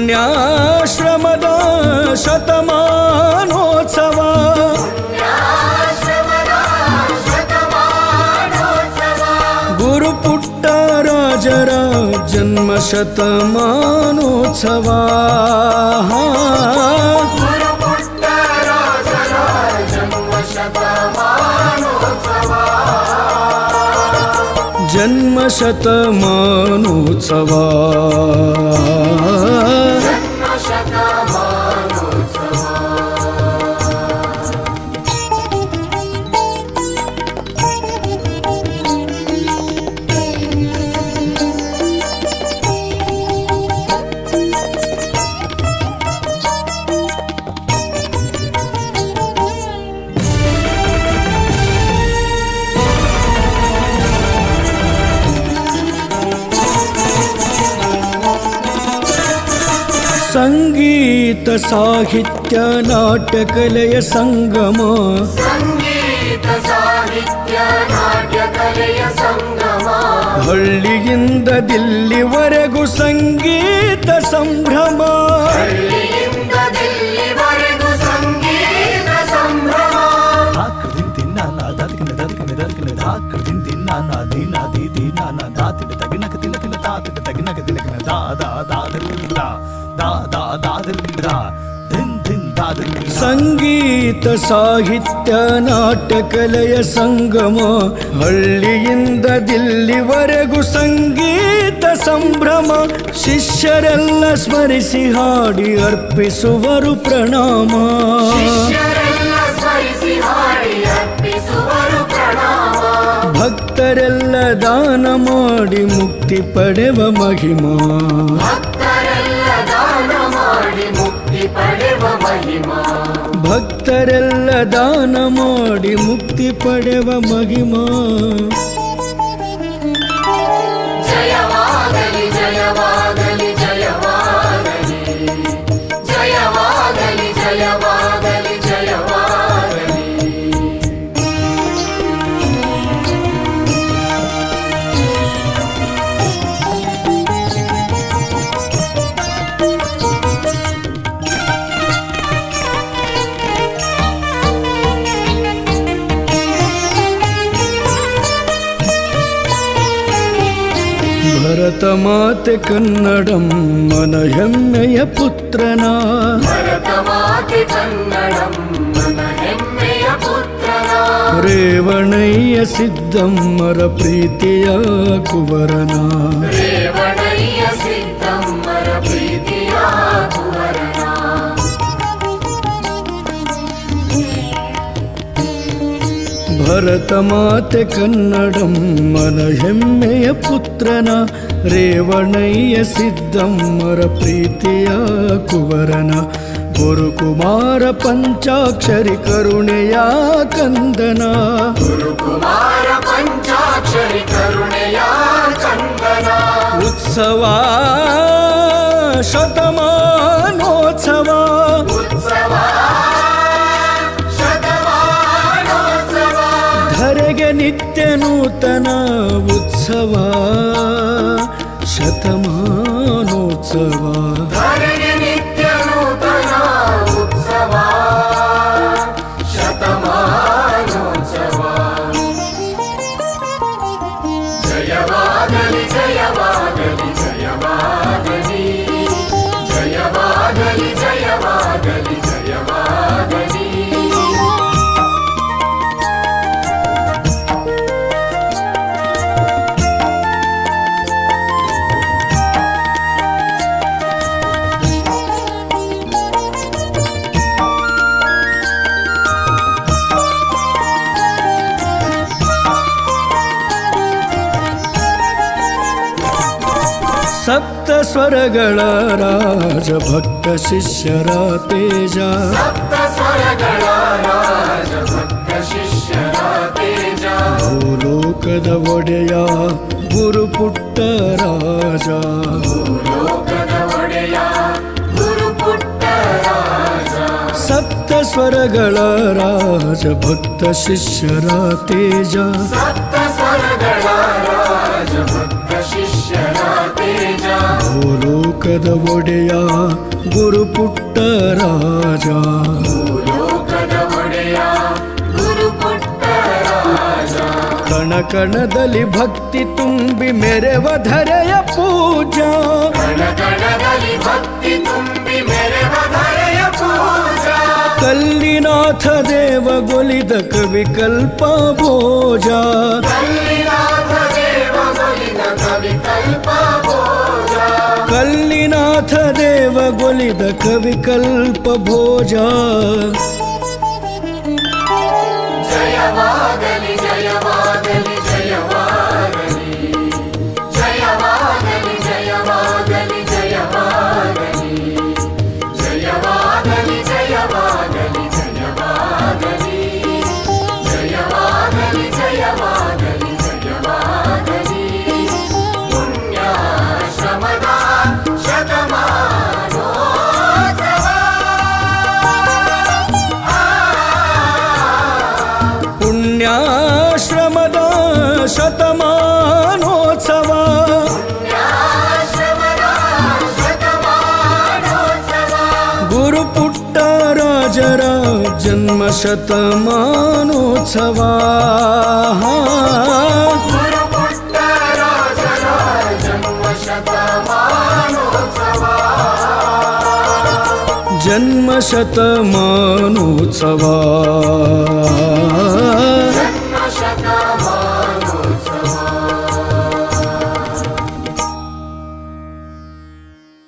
ಪುಣ್ಯಾಶ್ರಮದ ಶತಮಾನೋತ್ಸವ ಗುರು ಪುಟ್ಟರಾಜರ ಜನ್ಮ ಶತಮಾನೋತ್ಸವ ಜನ್ಮ ಶತಮಾನೋತ್ಸವ ಸಂಗೀತ ಸಾಹಿತ್ಯ ನಾಟ್ಯಕಲೆಯ ಸಂಗಮ ಹಳ್ಳಿಯಿಂದ ದಿಲ್ಲಿವರೆಗೂ ಸಂಗೀತ ಸಂಭ್ರಮ ಸಂಗೀತ ಸಾಹಿತ್ಯ ನಾಟ್ಯಕಲೆಯ ಸಂಗಮ ಹಳ್ಳಿಯಿಂದ ದಿಲ್ಲಿವರೆಗೂ ಸಂಗೀತ ಸಂಭ್ರಮ ಶಿಷ್ಯರೆಲ್ಲ ಸ್ಮರಿಸಿ ಹಾಡಿ ಅರ್ಪಿಸುವರು ಪ್ರಣಾಮ ಭಕ್ತರೆಲ್ಲ ದಾನ ಮಾಡಿ ಮುಕ್ತಿ ಪಡೆವ ಮಹಿಮಾ ಭಕ್ತರೆಲ್ಲ ದಾನ ಮಾಡಿ ಮುಕ್ತಿ ಪಡೆವ ಮಹಿಮಾ ಜಯವಾಗಲಿ ಜಯವಾಗಲಿ ಜಯವಾಗಲಿ ಜಯವಾಗಲಿ ಜಯವಾಗಲಿ ಜಯವಾಗಲಿ ಭರತ ಮಾತೆ ಕನ್ನಡಮ್ಮನ ಹೆಮ್ಮೆಯ ಪುತ್ರನ ಭರತ ಮಾತೆ ಕನ್ನಡಮ್ಮನ ಹೆಮ್ಮೆಯ ಪುತ್ರನ ರೇವಣಯ್ಯ ಸಿದ್ದಮ್ಮರ ಪ್ರೀತಿಯ ಕುವರನ ರೇವಣಯ್ಯ ಸಿದ್ದಮ್ಮರ ಪ್ರೀತಿಯ ಕುವರನ ಭರತ ಮಾತೆ ಕನ್ನಡಮ್ಮನ ಹೆಮ್ಮೆಯ ಪುತ್ರನ ರೇವಣಯ್ಯ ಸಿದ್ದಮ್ಮರ ಪ್ರೀತಿಯ ಕುವರನ ಗುರುಕುಮಾರ ಪಂಚಾಕ್ಷರಿ ಕರುಣೆಯ ಕಂದನ ಗುರುಕುಮಾರ ಪಂಚಾಕ್ಷರಿ ಕರುಣೆಯ ಕಂದನ ಉತ್ಸವ ಶತಮಾನೋತ್ಸವ ಉತ್ಸವ ಧರೆಗೆ ನಿತ್ಯ ನೂತನ ಉತ್ಸವ ಶತಮಾನೋತ್ಸವ ಧರೆಗೆ ನಿತ್ಯ ನೂತನ ಉತ್ಸವ ಶತಮಾನೋತ್ಸವ ಜಯವಾಗಲಿ ಜಯವಾಗಲಿ ಜಯವಾಗಲಿ ಜಯವಾಗಲಿ ಜಯವಾಗಲಿ ಜಯವಾಗಲಿ ಸಪ್ತ ಸ್ವರಗಳ ರಾಜ ಭಕ್ತ ಶಿಷ್ಯರ ತೇಜ ಸಪ್ತ ಸ್ವರಗಳ ರಾಜ ಭಕ್ತ ಶಿಷ್ಯರ ತೇಜ ಭೂಲೋಕದ ಒಡೆಯ ಗುರು ಪುಟ್ಟರಾಜ ಭೂಲೋಕದ ಒಡೆಯ ಗುರು ಪುಟ್ಟರಾಜ ಸಪ್ತ ಸ್ವರಗಳ ರಾಜ ಭಕ್ತ ಶಿಷ್ಯರ ತೇಜ ಸಪ್ತ ಸ್ವರಗಳ ರಾಜ ಭಕ್ತ ಶಿಷ್ಯರ ತೇಜ ಭೂಲೋಕ ಭೂಲೋಕದ ಒಡೆಯ ಗುರುಪುಟ್ಟರಾಜ ಭೂಲೋಕದ ಒಡೆಯ ಗುರುಪುಟ್ಟರಾಜ ಕಣ ಕಣದಲ್ಲಿ ಭಕ್ತಿ ತುಂಬಿ ಮೆರೆವ ಧರೆಯ ಪೂಜಾ ಕಣಕಣದಲ್ಲಿ ಭಕ್ತಿ ತುಂಬಿ ಮೆರೆವ ಧರೆಯ ಪೂಜಾ ಕಲ್ಲಿನಾಥ ದೇವಗೊಲಿದ ಕವಿಕಲ್ಪ ಭೋಜ ಕಲ್ಲಿನಾಥ ದೇವಗೊಲಿದ ಕವಿಕಲ್ಪ ಭೋಜ ಕಲ್ಲಿನಾಥ ದೇವಗೊಲಿದ ಕವಿಕಲ್ಪ ಭೋಜ ಜಯವಾಗಲಿ ಜಯವಾಗಲಿ ಜಯವಾಗಲಿ ಜಯವಾಗಲಿ ಜಯವಾಗಲಿ ಜಯವಾಗಲಿ ಜಯವಾಗಲಿ ಜಯವಾಗಲಿ ಜಯವಾಗಲಿ ಜಯವಾಗಲಿ ಜಯವಾಗಲಿ ಜಯವಾಗಲಿ ಪುಣ್ಯಾಶ್ರಮದ ಶತಮಾನೋತ್ಸವ ಪುಣ್ಯಾಶ್ರಮದ ಶತಮಾನೋತ್ಸವ ಪುಣ್ಯಾಶ್ರಮದ ಶತಮಾನೋತ್ಸವ ಗುರುಪುಟ್ಟರಾಜರ ಜನ್ಮ ಶತಮಾನೋತ್ಸವ ಗುರುಪುಟ್ಟರಾಜರ ಜನ್ಮ ಶತಮಾನೋತ್ಸವ ಜನ್ಮ ಶತಮಾನೋತ್ಸವ